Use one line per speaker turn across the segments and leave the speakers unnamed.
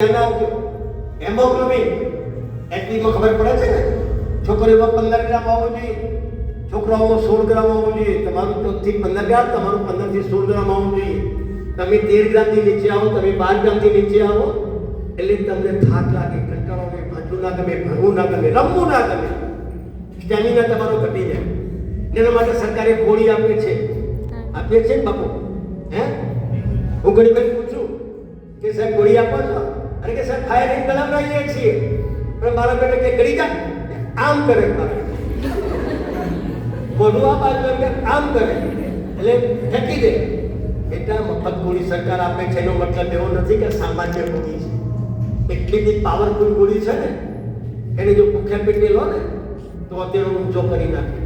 Haemoglobin એટલીમાં ખબર પડે છે ને, છોકરીઓમાં 15 ગ્રામ હોવું જોઈએ, છોકરાઓમાં 16 ગ્રામ હોવું જોઈએ. તમારું 14 થી 15 ગ્રામ, તમારું 15 થી 16 ગ્રામ હોવું જોઈએ. તમે 13 ગ્રામથી નીચે આવો, તમે 12 ગ્રામથી નીચે આવો એટલે તમને થાક લાગે, કંટાળો આવે, ભાંજવું ના ગમે, ભણવું ના ગમે, રમવું ના ગમે, સ્ટેમિના તમારો ઘટી જાય. એના માટે સરકારે ગોળી આપે છે ને બાપુ. હું ઘણી વખત પૂછું કે સાહેબ ગોળી આપો છો? અરે કે સાહેબ ફાયરિંગ કલમ રહીએ છીએ, પણ મારા બેટા કે ગળી જા આમ કરે, મારા મોઢું આ બાજુ આમ કરે એટલે ફેંકી દે. બેટા મફત ગોળી સરકાર આપે છે એનો મતલબ એવો નથી કે સામાન્ય ગોળી છે. એટલી બધી પાવરફુલ ગોળી છે ને, એને જો ભૂખ્યા પેટે લો ને તો અત્યારે ઊંચો કરી નાખે,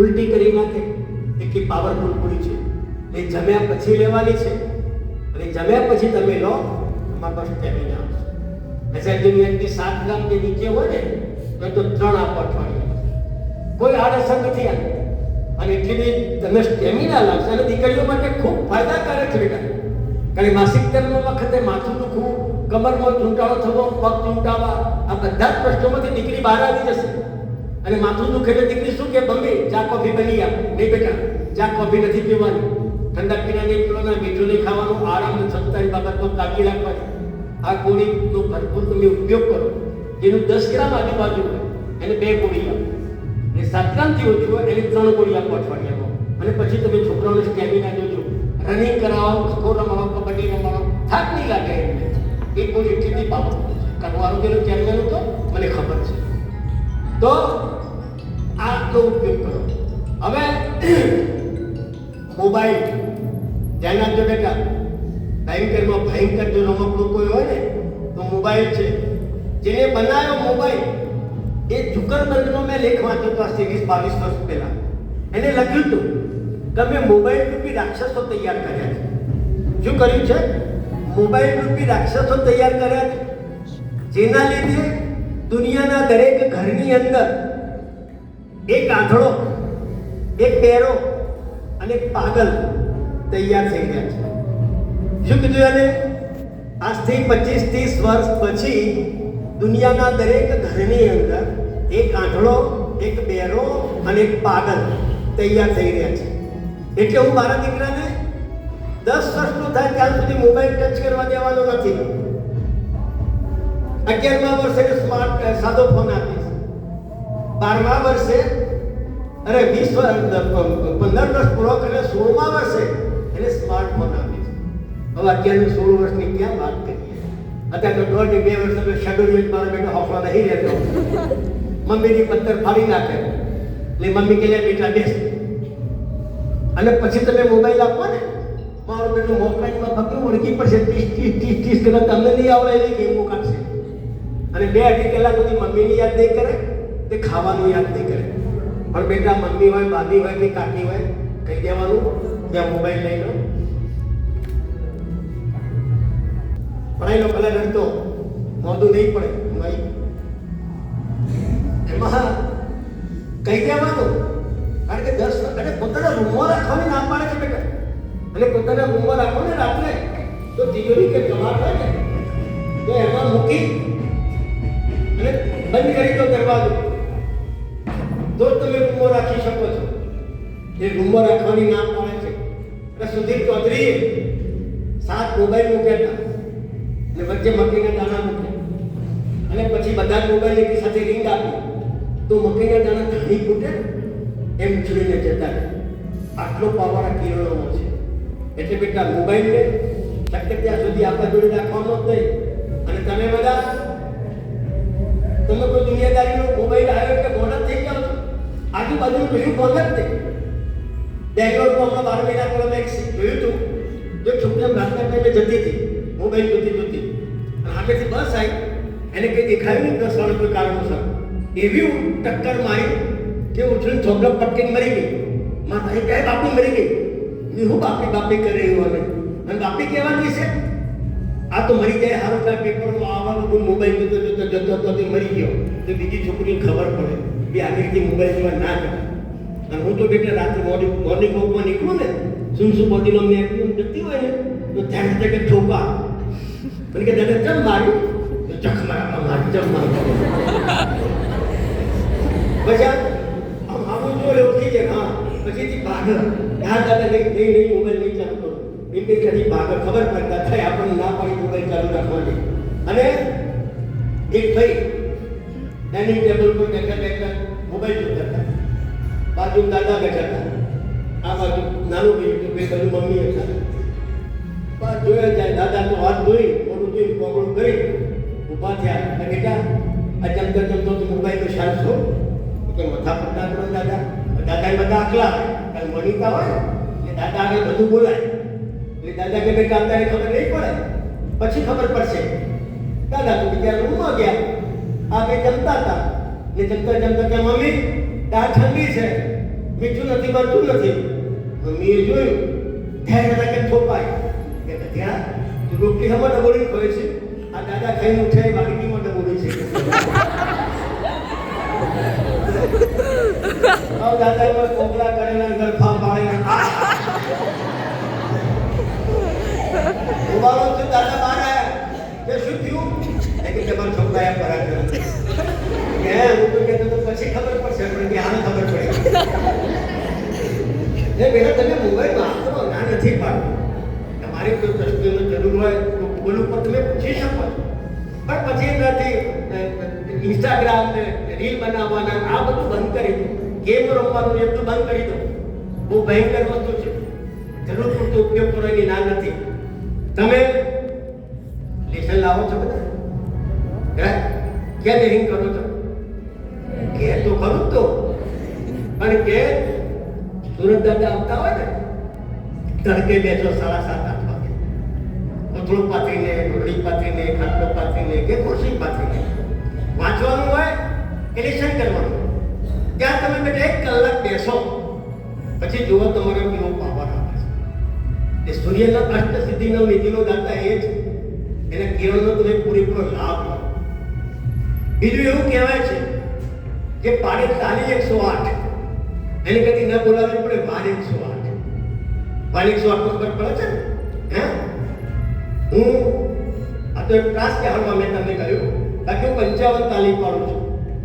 ઉલટી કરી નાખે. એટલી પાવરફુલ ગોળી છે. એ જમ્યા પછી લેવાની છે, અને જમ્યા પછી તમે લો, તમારા પાસે સ્ટેમિના આવશે. એસએલજીની એટલી 7 ગ્રામ કે નીચે હોય ને તો 3 આપો અઠવાડિયા, કોઈ આડઅસર નથી આવી. અને એટલી તમે સ્ટેમિના લાગશે. અને દીકરીઓ માટે ખૂબ ફાયદાકારક છે બેટા. કારણ માસિક ધર્મ વખતે માથું દુખવું, કમરમાં ચૂંટાળો થવો, પગ ચૂંટાવા, આ બધા જ પ્રશ્નોમાંથી દીકરી બહાર આવી જશે. અને માથું દુખે એટલે દીકરી શું કે મમ્મી ચા કોફી બની આપ. નહીં બેટા, ચા કોફી નથી પીવાની, ઠંડા પીણા નહીં પીવાના, મીઠું નહીં ખાવાનું, આરામ સત્તાની બાબતમાં કાળજી રાખવાની. આ ગોળીનો ભરપૂર તમે ઉપયોગ કરો. જેનું 10 ગ્રામ આજુબાજુ હોય એને 2 ગોળી આપો, અને 7 ગ્રામથી ઓછું હોય એને 3 ગોળી આપો અઠવાડિયામાં. અને પછી તમે છોકરાઓને સ્ટેમિના જોજો, રનિંગ કરાવો, ખોખો રમાડો, કબડ્ડી રમાડો, થાક નહીં લાગે એમને. એ ગોળી એટલી પાવર કરવું આરોગ્યનું ચેરમેન હતો, મને ખબર છે. તો આનો ઉપયોગ કરો. હવે મોબાઈલ ધ્યાન આપજો બેટા. ભયંકરમાં ભયંકર જો રમકડું કોઈ હોય ને તો મોબાઈલ છે. જેને બનાવ્યો મોબાઈલ એ ઝુકરબર્ગનો મેં લેખ વાંચ્યો હતો 20-22 વર્ષ પહેલા. એને લખ્યું હતું કે મેં મોબાઈલ રૂપી રાક્ષસો તૈયાર કર્યા છે. શું કર્યું છે? મોબાઈલ રૂપી રાક્ષસો તૈયાર કર્યા છે, જેના લીધે દુનિયાના દરેક ઘરની અંદર એક આંધળો, એક બહેરો અને એક પાગલ તૈયાર થઈ ગયા છે. શું કીધું એને? આજથી 25-30 વર્ષ પછી દુનિયાના દરેક ઘરની અંદર એક આંધળો, એક બહેરો અને એક પાગલ તૈયાર થઈ રહ્યા છે. એટલે હું મારા દીકરાને 10 વર્ષનું થાય ત્યાં સુધી મોબાઈલ ટચ કરવા દેવાનો નથી. 11મા વર્ષે સ્માર્ટ સાદો ફોન આપીશ, 12મા વર્ષે 15 વર્ષ પૂરો કરીને 16મા વર્ષે એને સ્માર્ટફોન આપીશ. હવે 11-16 વર્ષની ક્યાં વાત કરીએ? અત્યારે તો 1.5-2 વર્ષ શેડ્યુલ મારો બેટો હોફળો નહીં રહેતો. મમ્મીની પત્તર ફાડી નાખે એટલે મમ્મી કે બેટા બેસ. અને પછી તમે મોબાઈલ આપો ને, મારો બેટો મોબાઈલમાં ફક્ત ઓળખી પડશે 30 કલાક તમને નહીં આવડે એવી ગેમો કાઢશે. અને 2-2.5 કલાક સુધી મમ્મીની યાદ નહીં કરે, તે ખાવાનું યાદ નહીં કરે. પણ બેટા મમ્મી હોય, ભાભી હોય કે કાકી હોય, કહી દેવાનું ત્યાં મોબાઈલ લઈ લો, પડાઈ લો. કલર રડતો મોઢું નહીં પડે એમાં કહી દેવાનું. કારણ કે 10 અને પોતાના રૂમમાં રાખવાની ના પાડે છે બેટા. અને પોતાના રૂમમાં રાખો ને રાત્રે તો તિજોરી કે કબાટ હોય ને તો એમાં મૂકી અને બંધ કરી દો દરવાજો, તો તમે રૂમમાં રાખી શકો છો. એ રૂમમાં રાખવાની ના પાડે છે. એટલે સુધીર ચૌધરીએ 7 મોબાઈલ મૂક્યા હતા અને વચ્ચે મકઈના દાણા મૂક્યા, અને પછી બધા જ મોબાઈલ એકી સાથે રિંગ આપી તો મકઈના દાણા ધાણી ફૂટે એમ ઉછળીને જતા રહે. આટલો પાવર આ કિરણોનો છે. એટલે બેટા મોબાઈલને શક્ય ત્યાં સુધી આપણા જોડે રાખવાનો જ નહીં. અને તમે બધા કોઈ દુનિયાદારીનો મોબાઈલ આવ્યો એટલે મોડા થઈ જાઓ છો. આજુબાજુનું કશું ફોન જ નહીં. બેંગ્લોરમાં હમણાં 12 મહિના પહેલા મેં જોયું હતું, જો છોકરી રાતના ટાઈમે જતી હતી મોબાઈલ જોતી અને આગળથી બસ આવી, એને કંઈ દેખાયું નહીં 10 વાળા કોઈ કારણોસર એવી ટક્કર મારી કે ઉછળીને થોડા પટકીને મરી ગઈ. મારા ભાઈ કહે બાપુ મરી ગઈ. હું બાપી કરે એવું હવે. અને બાપી કહેવાની છે આ તો મરી જાય, સારું થાય પેપરમાં આવવાનું, મોબાઈલ જતો મરી ગયો તો બીજી છોકરીને ખબર પડે કે આગળથી મોબાઈલ જોવા ના જાય. અને હું તો બેટા રાત્રે મોર્નિંગ વોકમાં નીકળું ને, શું બોડીનો મેં જતી હોય ને તો ધ્યાન કે ઠોકા મને કે દાદા જમ માર્યું તો ચખ મારી જમ માર્યું પછી આમ જો ઓળખી જાય હા પછીથી ભાગર હા દાદા નહીં મોબાઈલ નહીં ચાલુ કરો એમ કે કદી ભાગર ખબર પડતા થાય આપણને ના પડી મોબાઈલ ચાલુ રાખવાની અને એક ભાઈ ડાઇનિંગ ટેબલ પર બેઠા મોબાઈલ જોતા હતા બાજુ દાદા બેઠા હતા આ બાજુ નાનું ભાઈ બે બાજુ મમ્મી હતા જોયા જાય દાદા તો હાથ ધોઈ મોટું ધોઈ કોગળું કરી ઊભા થયા બેટા આ જમતો જમતો તો મોબાઈલ શાંત છો કે મથા પડતા કરો દાદા દાદા બધા આખલા કારણ મણીતા હોય એટલે દાદા આગળ બધું બોલાય એટલે દાદા કે બેટા અત્યારે ખબર નહીં પડે પછી ખબર પડશે દાદા તો બીજા રૂમમાં ગયા આ બે જમતા હતા ને જમતા જમતા કે મમ્મી દાળ ઠંડી છે મીઠું નથી બનતું નથી મમ્મીએ જોયું ત્યારે દાદા કે થોપાય કે ત્યાં રોટલી હમણાં ડબોળી ખોય છે આ દાદા ખાઈને ઉઠે વાગીમાં ડબોળી છે દાદા પર કોકલા કરેલા ગરફા પાડેલા ઉભારો તો દાદા બહાર આવ્યા કે શું થયું કે તમારા છોકરાએ પરાક્રમ કે હું તો કહેતો તો પછી ખબર પડશે પણ કે હાલ ખબર પડી એ બેટા તમે મોબાઈલ વાપરો ના નથી પાડતું તમારી કોઈ પ્રશ્નોની જરૂર હોય તો ગૂગલ ઉપર તમે પૂછી શકો છો પણ પછી એનાથી ઇન્સ્ટાગ્રામ ને રીલ બનાવવાના આ બધું બંધ કરી દો ગેમ રમવાનું એ બધું બંધ કરી દો બહુ ભયંકર વસ્તુ છે જરૂર પૂરતો ઉપયોગ કરો એની ના નથી તમે લેસન લાવો છો બધા ક્યાં નહીં કરો છો કે તો ખરું તો પણ કે સુરત દાદા આવતા હોય ને તડકે બેસો 7:30-8 વાગે કોથળો પાથરીને રોટલી પાથરીને ખાટલો પાથરીને કે ખુરશી પાથરીને વાંચવાનું હોય કે લેસન કરવાનું ત્યાં તમે બેટા 1 કલાક બેસો પછી જુઓ તમારો કેવો પાવર આવે છે એ સૂર્યના અષ્ટ સિદ્ધિનો વિધિનો દાતા એ જ એના કિરણનો તમે પૂરેપૂરો લાભ લો બીજું એવું કહેવાય છે કે પાડે તાલી 108 એને કદી ન બોલાવવી પડે વાર 108 વાર 108 ખબર પડે છે હે હું આ તો એક ક્લાસ કે હાલમાં મેં તમને કહ્યું બાકી હું 55 તાલી પાડું છું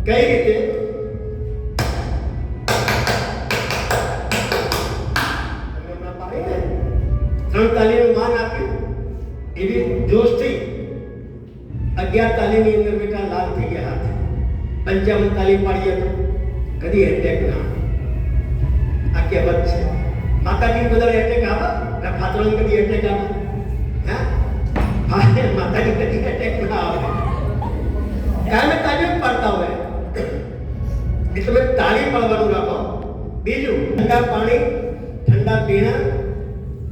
કઈ રીતે ત્રણ તાલીનું માન આપ્યું એવી જોશથી 11 તાલીની અંદર બેટા લાલ થઈ ગયા હાથ 55 તાલી પાડીએ તો કદી એટેક ના આ કહેવત છે માતાજી બદલે એટેક આવે ને ફાતરાને કદી એટેક આવે હા માતાજી કદી એટેક ના આવે કામે તાલીમ પાડતા હોય એટલે તાલીમ પાડવાનું રાખો બીજું ઠંડા પાણી ઠંડા પીણા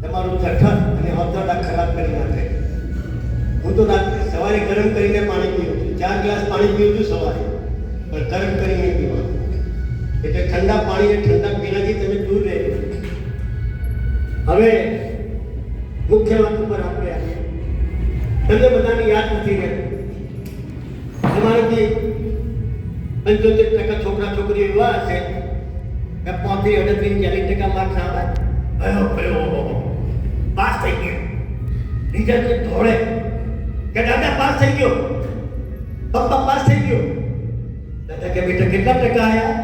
તમારું જઠર અને હળદરડા ખરાબ કરી નાખે હું તો રાત્રે સવારે ગરમ કરીને પાણી પીવું છું 4 ગ્લાસ પાણી પીવું છું સવારે પણ ગરમ કરીને પીવાનું એટલે ઠંડા પાણી અને ઠંડા પીણાથી તમે દૂર રહેજો હવે મુખ્ય વાત ઉપર આપણે આવીએ તમને બધાને યાદ નથી રહેતું તમારાથી 75% છોકરા છોકરીઓ એવા હશે કે 35-38-40% માર્ક્સ આવે પાસ થઈ ગયો રિઝલ્ટ ધોળે કે દાદા પાસ થઈ ગયો પપ્પા પાસ થઈ ગયો દાદા કે બેટા કેટલા ટકા આયા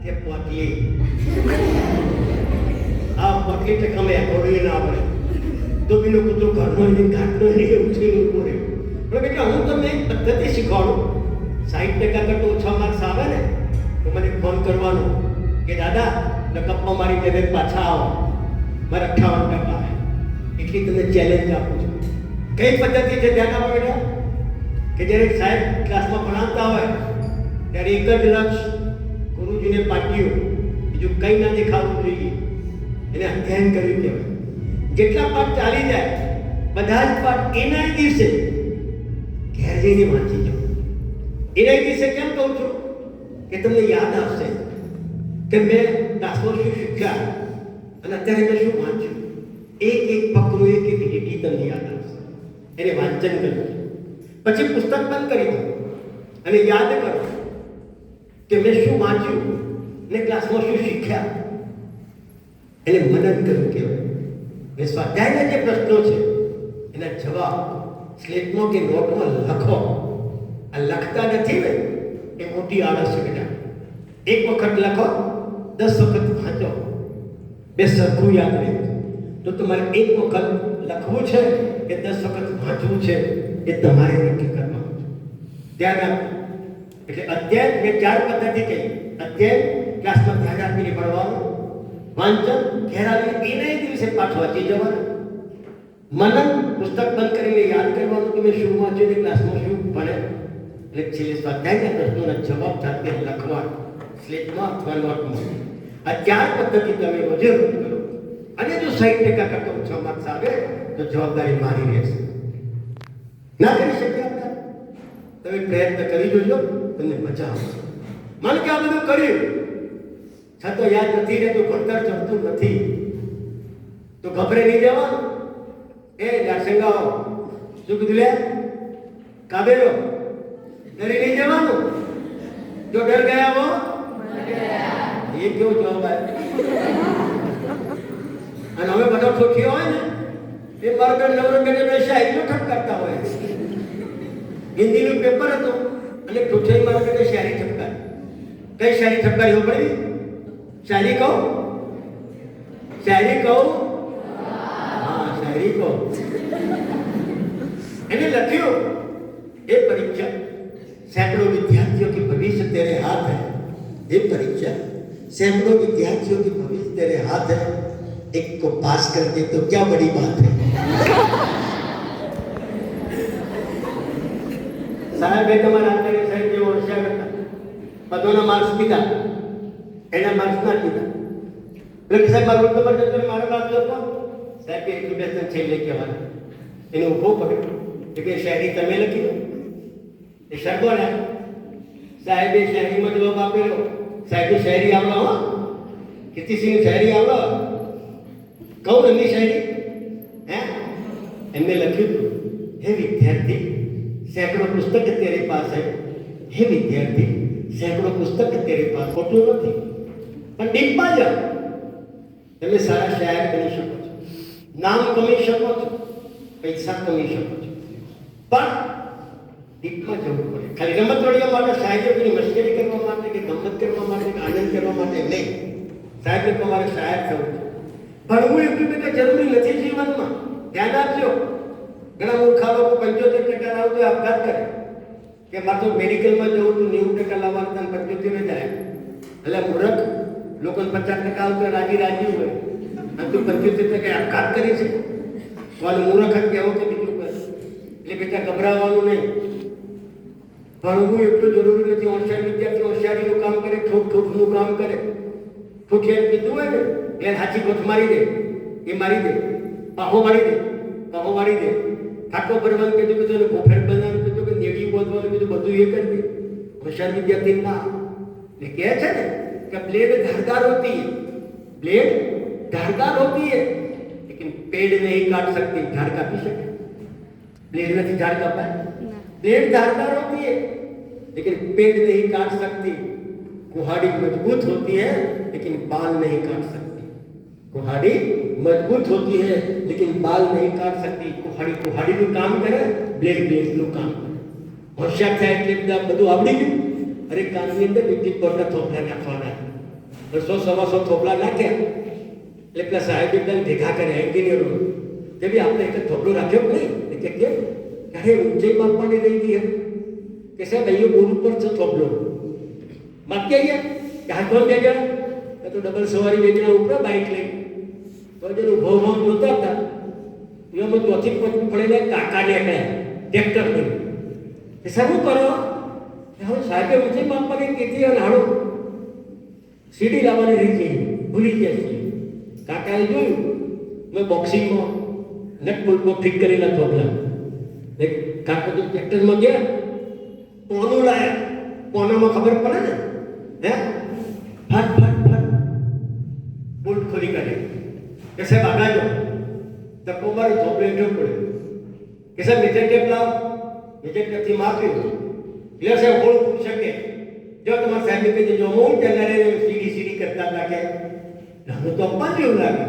કે 48 આ 48% મેં થોડી ના આવડે તો બીનો કૂતરો ઘરનો નહીં ઘાટનો નહીં ઉછીને ઉભો રહ્યો પણ બેટા હું તમને એક પદ્ધતિ શીખવાડું 60% કરતાં ઓછા માર્ક્સ આવે ને તો મને ફોન કરવાનો કે દાદા ગપ્પા મારી જગ્યાએ પાછા આવો મારા 58% આવે એટલી તમને ચેલેન્જ આપું છું કઈ પદ્ધતિ છે ધ્યાન આપો બેટા કે જ્યારે સાહેબ ક્લાસમાં ભણાવતા હોય ત્યારે એક જ લક્ષ ગુરુજીને પાટ્યું બીજું કંઈ ના દેખાવું જોઈએ એને અધ્યયન કર્યું કહેવાય જેટલા પાઠ ચાલી જાય બધા જ પાઠ એના દિવસે ઘેર જઈને વાંચી જાઓ એના દિવસે કેમ કહું છું કે તમને યાદ આવશે કે મેં ક્લાસમાં શું શીખ્યા અને અત્યારે મેં શું વાંચ્યું એક ફકરો એક લીટી તમને યાદ આવશે એને વાંચન કર્યું પછી પુસ્તક બંધ કરી દો અને યાદ કરો કે મેં શું વાંચ્યું ને ક્લાસમાં શું શીખ્યા એને મનન કર્યું કહેવાય ને સ્વાધ્યાયના જે પ્રશ્નો છે એના જવાબ સ્લેટમાં કે નોટમાં લખો. આ લખતા નથી ને એ મોટી આળસ છે બેટા. એક વખત લખો, 10 વખત વાંચો, બે સરખું યાદ રહે. તો તમારે એક વખત લખવું છે કે 10 વખત વાંચવું છે એ તમારે નક્કી કરવાનું છે. ધ્યાન રાખો. એટલે અધ્યાય મેં 4 પદ્ધતિ કહી. અધ્યાય ક્લાસમાં ધ્યાન આપીને ભણવાનું, વાંચન ઘેર આવીને એના દિવસે પાછું વાંચી જવાનું, મનન પુસ્તક બંધ કરીને યાદ કરવાનું કે મેં શું વાંચ્યું ને ક્લાસમાં શું ભણે. એટલે છેલ્લે સ્વાધ્યાયના પ્રશ્નોના જવાબ સાથે લખવાનું સ્લેટમાં અથવા નોટમાં. આ 4 પદ્ધતિ તમે રોજે રોજ કરો અને જો 60% કરતો ઓછા માર્ક્સ આવે તો જવાબદારી મારી રહેશે. ના કરી શક્યા આપણે, તમે પ્રયત્ન કરી જોજો, તમને મજા આવશે. માનો કે આ બધું કર્યું છતાં યાદ નથી રહેતું, ભણતર ચડતું નથી, તો ગભરે નહીં જવાનું. એ ડાસંગાઓ શું કીધું લે કાબેલો, ડરી નહીં જવાનું. જો ડર ગયા હો એ કેવો જવાબ આવે. અને હવે બધા ઠોઠીઓ હોય ને એ બરાબર નવરંગ શાયરીઓ ઠપકારતા હોય. હિન્દીનું પેપર હતું અને ઠોઠી મારા શાયરી ઠપકારી. કઈ શાયરી ઠપકારી ખબર પડી? શાયરી કહો, શાયરી કહો, હા શાયરી કહો. એને લખ્યું એ परीक्षा सैकड़ों विद्यार्थियों के भविष्य तेरे हाथ है. ये परीक्षा सैकड़ों विद्यार्थियों के भविष्य तेरे हाथ है. एक को पास कर दे तो क्या बड़ी बात है. साहब એ તમારા આચાર્ય સાહેબ જેવો હોશિયાર હતા. બધાના માર્ક્સ કીધા, એના માર્ક્સ ના કીધા. એટલે સાહેબ મારો નંબર જતો મારો માર્ક્સ હતો. સાહેબ એટલું બેસન છેલ્લે કહેવાનું. એને ઊભો કર્યો કે શાયરી તમે લખી દો. એ શરતો ને સાહેબે શાયરીમાં જવાબ આપેલો. સાહેબે શાયરી આવડો હો, કીર્તિસિંહ શાયરી આવડો કહું એમની શાયરી હે એમને લખ્યું હતું, હે વિદ્યાર્થી सैकड़ों पुस्तक तेरे पास है. हे विद्यार्थी सैकड़ों पुस्तक तेरे पास. ખોટું નથી પણ ડીપમાં જાઓ. તમે સારા શાયર બની શકો છો, નામ કમાઈ શકો છો, પૈસા કમાઈ શકો છો, પણ ડીપમાં જવું પડે. ખાલી રમત રળિયા માટે શાયરીઓની મશ્કરી કરવા માટે કે ગમત કરવા માટે કે આનંદ કરવા માટે નહીં. સાહેબ તમારે શાયર થવું છે. ભણવું એટલું કે જરૂરી નથી જીવનમાં. ધ્યાન આપજો. ઘણા મૂર્ખા લોકો 75% લાવો તો આપઘાત કરે કે મારે તો મેડિકલમાં જવું તો 90% લાવવાનું તને 75 જાય. એટલે મૂર્ખ લોકોને 50% આવતો રાજી રાજી હોય અને તું 75% આપઘાત કરી છે. કોને મૂર્ખ જ કહેવો કે બીજું કરે. એટલે બેટા ગભરાવાનું નહીં. ભણવું એટલું જરૂરી નથી. હોશિયાર વિદ્યાર્થી હોશિયારીનું કામ કરે, ઠોક ઠોકનું કામ કરે. ઠોઠિયાર કીધું હોય ને એટલે હાથી ગોઠ મારી દે, એ મારી દે, પાહો મારી દે, પાહો મારી દે. ખાટો ભરવાનું કીધું કે તને ગોફેર બનાવવાનું કીધું કે નેડી બોધવાનું કીધું, બધું એ કરી દે. હોશિયાર વિદ્યાર્થી ના એટલે કહે છે ને કે ब्लेड धारदार होती है, ब्लेड धारदार होती है लेकिन पेड़ नहीं काट सकती. झाड़ कापी શકે? ब्लेड નથી झाड़ કાપાય. ब्लेड धारदार होती है लेकिन पेड़ नहीं काट सकती. कुहाड़ी मजबूत होती है लेकिन बाल नहीं काट सकती. कुहाड़ी मजबूत होती है लेकिन बाल नहीं काट सकती. कुहाड़ी कुहाડીનું કામ કરે, બ્લેડ બ્લેડનું કામ કરે. હોશિયાર થાય એટલે બધું આવડી ગયું. અરે કાનની અંદર વિદ્યુત બોર્ડના થોપલા નાખવાના. 100-125 થોપલા નાખ્યા એટલે પેલા સાહેબ એકદમ ભેગા કરે એન્જિનિયરો કે ભાઈ આપણે એક થોપલો રાખ્યો નહીં. કે કેમ? અરે ઊંચાઈ માપવાની રહી ગઈ કે સાહેબ અહીંયા બોર ઉપર છે થોપલો. માપી આવ્યા કે હાથમાં બે જણા તો ડબલ સવારી બે જણા ઉપર બાઇક લઈ તો જેને ઉભો ઉભો જોતા હતા એમાં ચોથી પચું પડેલા કાકાને કહ્યા ટ્રેક્ટર કર્યું કે સારું કરો. હવે સાહેબે ઊંચાઈ માપવાની કીધી અને હાડો સીડી લાવવાની રહી ગઈ, ભૂલી ગયા છીએ. કાકાએ જોયું મેં બોક્સિંગમાં નટ બોલ્ટમાં ફિટ કરેલા થોપલા. કાકા તો ટ્રેક્ટરમાં ગયા, પોનું લાયા. પોનામાં ખબર પડે ને હે ફટ ફટ ફટ બોલ્ટ ખોલી કાઢે કે સાહેબ આગાજો ધક્કો મારો થોપલે જો પડે કે સાહેબ મેજર ટેપ લાવ. મેજર ટેપથી માપ્યું એટલે સાહેબ હોળ ફૂટ શકે. જો તમારા સાહેબ કહી દેજો હું પહેલાં સીડી સીડી કરતા હતા કે હું તો અપમાન જેવું લાગે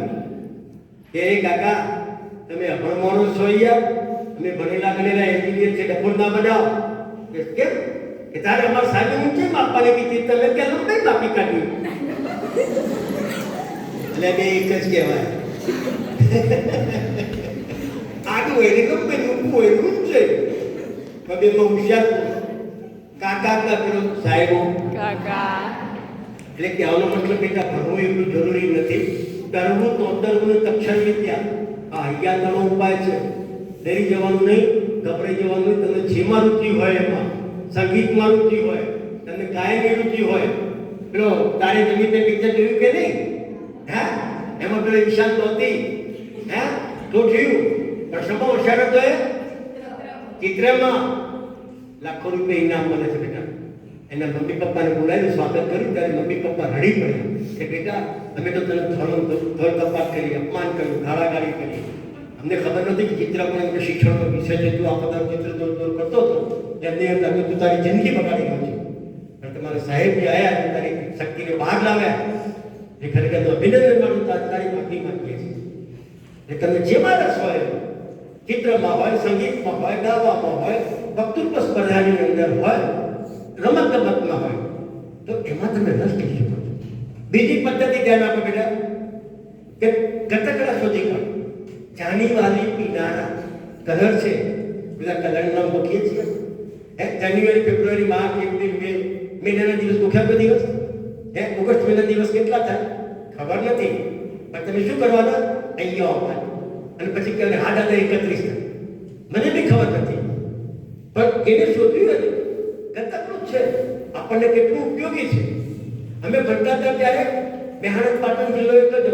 કે કાકા તમે અભણ માણસ છો યાર. અમે ભણેલા ગણેલા એન્જિનિયર છે, ડફોર ના બનાવો. કે કેમ? કે તારે અમારા સાહેબે ઊંચાઈ માપવાની કીધી, તમે ત્યાં લંબાઈ માપી કાઢી. એટલે બે એક જ કહેવાય. આડું હોય ને ગમે ઊંચું હોય ઊંચાઈ. બેમાં હોશિયાર કાકા કા પેલો સાહેબો
કાકા.
એટલે કહેવાનો મતલબ બેટા ભણવું એટલું જરૂરી નથી. તરવું તો તરવું તક્ષણ વિદ્યા. આ હૈયાતનો ઉપાય છે. ડરી જવાનું નહીં, ગભરાઈ જવાનું નહીં. તમને જેમાં રુચિ હોય એમાં, સંગીતમાં રુચિ હોય, તમને ગાયનની રુચિ હોય. પેલો તારે જમી તે પિક્ચર જોયું કે નહીં? હે એમાં પેલો ઈશાન દોતી હે તો થયું પણ શેમાં હોશિયાર હતો એ? ચિત્રમાં લાખો રૂપિયા ઇનામ મળે છે બેટા. એના મમ્મી પપ્પાને બોલાવીને સ્વાગત કર્યું ત્યારે મમ્મી પપ્પા રડી પડ્યા કે બેટા અમે તો તને ધોળ કપાટ કરી, અપમાન કર્યું, ગાળાગાળી કરી. અમને ખબર નથી કે ચિત્ર પણ એમને શિક્ષણનો વિષય છે. તું આખો દાડો ચિત્ર દોર કરતો હતો એમની અંદર તું તારી જિંદગી બગાડી નાખી. પણ તમારા સાહેબ જે આવ્યા અને તારી શક્તિને બહાર લાવ્યા એ ખરેખર તો અભિનંદન માનું. તારી માફી માંગીએ છીએ. એટલે તમને જેમાં રસ હોય, ચિત્રમાં હોય, સંગીતમાં હોય, ગાવામાં હોય, વક્તૃત્વ સ્પર્ધાની અંદર હોય, રમત ગમતમાં હોય, તો એમાં તમે રસ લઈ શકો છો. બીજી પદ્ધતિ ધ્યાન આપો બેટા કે ગતકડા શોધી કાઢો. જાની વાલી પીનારા કલર છે, પેલા કલરનું નામ લખીએ છીએ. જાન્યુઆરી, ફેબ્રુઆરી, માર્ચ, એપ્રિલ, મે. મહિનાના દિવસ ઓછા દિવસ. ઓગસ્ટ મહિના દિવસ કેટલા થાય ખબર નથી. પણ તમે શું કરવાના? અહીંયા આવવાનું અને પછી કહેવાય હા દાદા 31 થાય. મને બી ખબર નથી પણ એને શોધ્યું હતું. ગતકનું છે, આપણને કેટલું ઉપયોગી છે. અમે ભણતા હતા ત્યારે મહેસાણા પાટણ જિલ્લો એક જ હતો.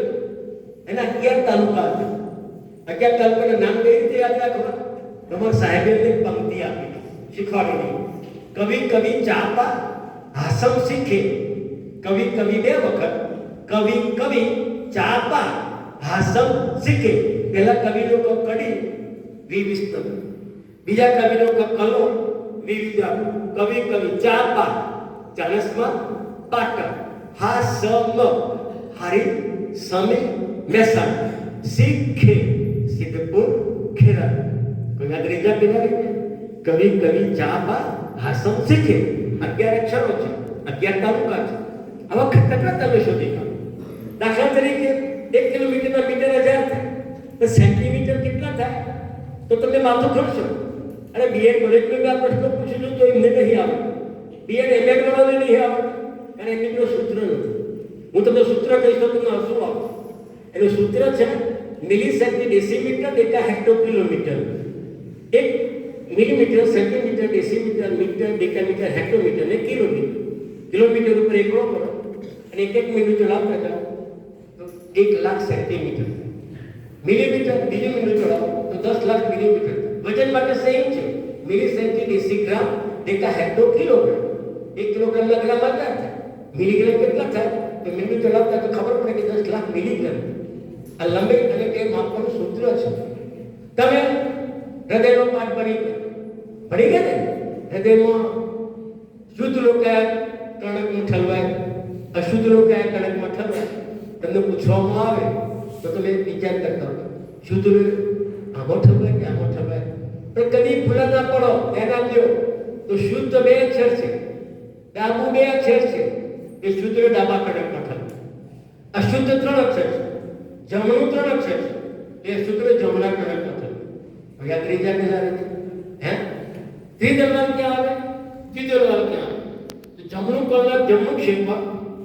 એના 11 તાલુકા હતા. 11 તાલુકાના નામ કઈ રીતે યાદ રાખવા? તમારા સાહેબે એક પંક્તિ આપી શીખવાડી. કવિ કવિ ચાપા હાસમ શીખે. કવિ કવિ બે વખત, કવિ કવિ ચાપા હાસમ શીખે. પહેલા કવિનો ક કડી વિવિસ્તમ, બીજા કવિનો ક કલો વિવિધા. કવિ કવિ ચાપા ચાણસમાં પાટણ, હાસમ હારી સમે મહેસાણા, શીખે સિદ્ધપુર ખેરા. કોઈ યાદ રહી જાય પેલા રીતે? કવિ કવિ ચાપા હાસમ શીખે. 11 અક્ષરો છે, 11 તાલુકા છે. આવા કેટલા તમે શોધી કાઢો. દાખલા તરીકે 1 કિલોમીટરના મીટર 1000 થાય તો સેન્ટીમીટર કેટલા થાય? તો તમે માથું ખોલશો. અને બીએડ કોલેજમાં આ પ્રશ્ન પૂછ્યું તો એમને નહીં આવડે. બીએડ એમએડ વાળાને નહીં આવડે કારણ એમની કોઈ સૂત્ર નથી. હું તમને સૂત્ર કહીશ તો તમને હસવું આવશે. એનું સૂત્ર છે milli centi decimetre deca hecto kilometre. 1 millimetre, centimetre, decimetre, metre, decametre, hectometre ને કિલોમીટર. કિલોમીટર ઉપર એકડો કરો અને એક મિનિટ ચલાવતા જાઓ તો 1 લાખ સેન્ટીમીટર. મિલીમીટર બીજી મિનિટ ચલાવો તો 10 લાખ મિલીમીટર. વજન માટે સેમ છે. Milli સેન્ટી ડેસીગ્રામ deca hecto kilogram. 1 કિલોગ્રામના ગ્રામ આટલા થાય. મિલીગ્રામ કેટલા થાય? તો મિનિટ ચલાવતા તો ખબર પડે કે 10 લાખ મિલીગ્રામ. આ લંબાઈ અને એ માપવાનું સૂત્ર છે. તમે હૃદયનો પાઠ ભણી ગયા ને? હૃદયમાં શુદ્ધ લોકાય કણકમાં ઠલવાય, અશુદ્ધ લોકાય કણકમાં ઠલવાય. તમને પૂછવામાં આવે તો તમે વિચાર કરતા હો શુદ્ધ આમાં ઠલવાય કે આમાં ઠલવાય. પણ કદી ભૂલા ના પડો. ધ્યાન આપજો. તો શુદ્ધ 2 અક્ષર છે, ડાબુ 2 અક્ષર છે. એ શુદ્ધ ડાબા કણકમાં ઠલવાય. અશુદ્ધ 3 અક્ષર છે, જમણું 3 અક્ષર છે. એ શુદ્ધ જમણા કણકમાં ઠલવાય. યાદ રહી જાય કે હે? ત્રિદલવાલ ક્યાં આવે? ત્રિદલવાલ ક્યાં આવે? તો જમણું કર્ણક, જમણું ક્ષેપક,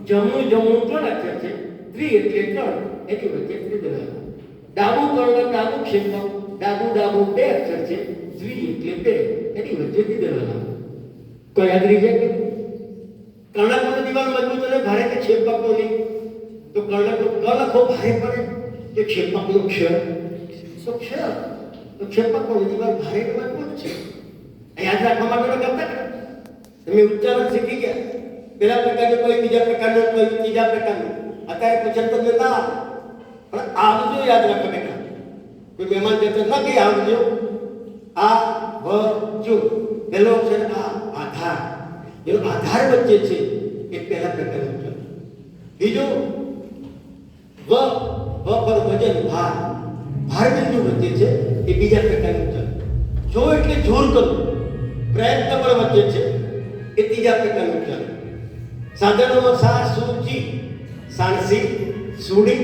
જમણું 3 અક્ષર છે. ત્રિ એટલે 3, એની વચ્ચે ત્રિદલવાલ. ડાબું કર્ણક, ડાબું ક્ષેપક, ડાબું 2 અક્ષર છે. ત્રિ એટલે 2, એની વચ્ચે ત્રિદલવાલ. કોઈ યાદ રહી જાય કે? કર્ણકની દિવાલ મજબૂત અને ભારે કે ક્ષેપકોની? તો કર્ણકનો ક લખો ભારે પડે કે ક્ષેપકનો ક્ષ? તો ક્ષ. તો ક્ષેપકોની દિવાલ ભારે કે મજબૂત છે. યાદ રાખવા માટે કરતા તમે ઉચ્ચારણ શીખી ગયા. પેલા પ્રકારનું કોઈ, બીજા પ્રકારનું કોઈ, ત્રીજા પ્રકારનું. અત્યારે પૂછે તમને ના પણ આવજો યાદ રાખો બેટા. કોઈ મહેમાન જતો ના કે આવજો. આ વ જો પેલો અક્ષર આ આધાર. એનો આધાર વચ્ચે છે એ પહેલા પ્રકારનું ઉચ્ચારણ. બીજું વ પર વજન ભાર, ભાર બિંદુ વચ્ચે છે એ બીજા પ્રકારનું ઉચ્ચારણ. જો એટલે જોર કરવું, પ્રયત્ન પણ વચ્ચે છે એ ત્રીજા પ્રકારનું ખ્યાલ. સાધનોમાં સા, સુ, જી, સાણસી, સુડી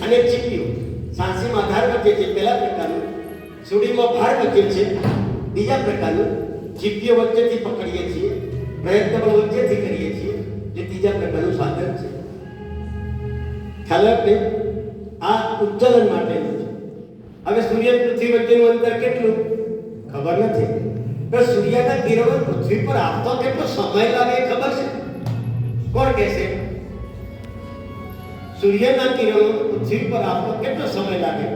અને ચીપિયું. સાણસીમાં આધાર વચ્ચે છે પહેલા પ્રકારનું, સુડીમાં ભાર વચ્ચે છે બીજા પ્રકારનું, ચીપીઓ વચ્ચેથી પકડીએ છીએ, પ્રયત્ન પણ વચ્ચેથી કરીએ છીએ, જે ત્રીજા પ્રકારનું સાધન છે. ખ્યાલ આપને આ ઉચ્ચારણ માટેનું છે. હવે સૂર્ય પૃથ્વી વચ્ચેનું અંતર કેટલું ખબર નથી, પણ સૂર્યના કિરણો પૃથ્વી પર આવતો કેટલો સમય લાગે એ ખબર છે? કોણ કહેશે? સૂર્યના કિરણો પૃથ્વી પર આવતો કેટલો સમય લાગે?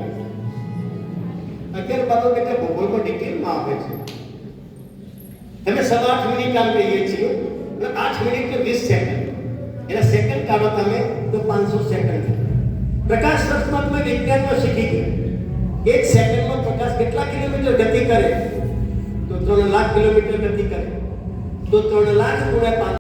અત્યારે બાબો કેટલા ભૂગોળમાં ડિટેલમાં આપે છે. તમે 8.5 મિનિટ કામ કહીએ છીએ, એટલે 8 મિનિટ કે 20 સેકન્ડ, એના સેકન્ડ કાઢો તમે તો 500 સેકન્ડ. પ્રકાશ વર્ષમાં તમે વિજ્ઞાનમાં શીખી ગયા 1 સેકન્ડમાં પ્રકાશ કેટલા કિલોમીટર ગતિ કરે? તો 3 લાખ કિલોમીટર ગતિ કરે. તો 3 લાખ ગુણ્યા 500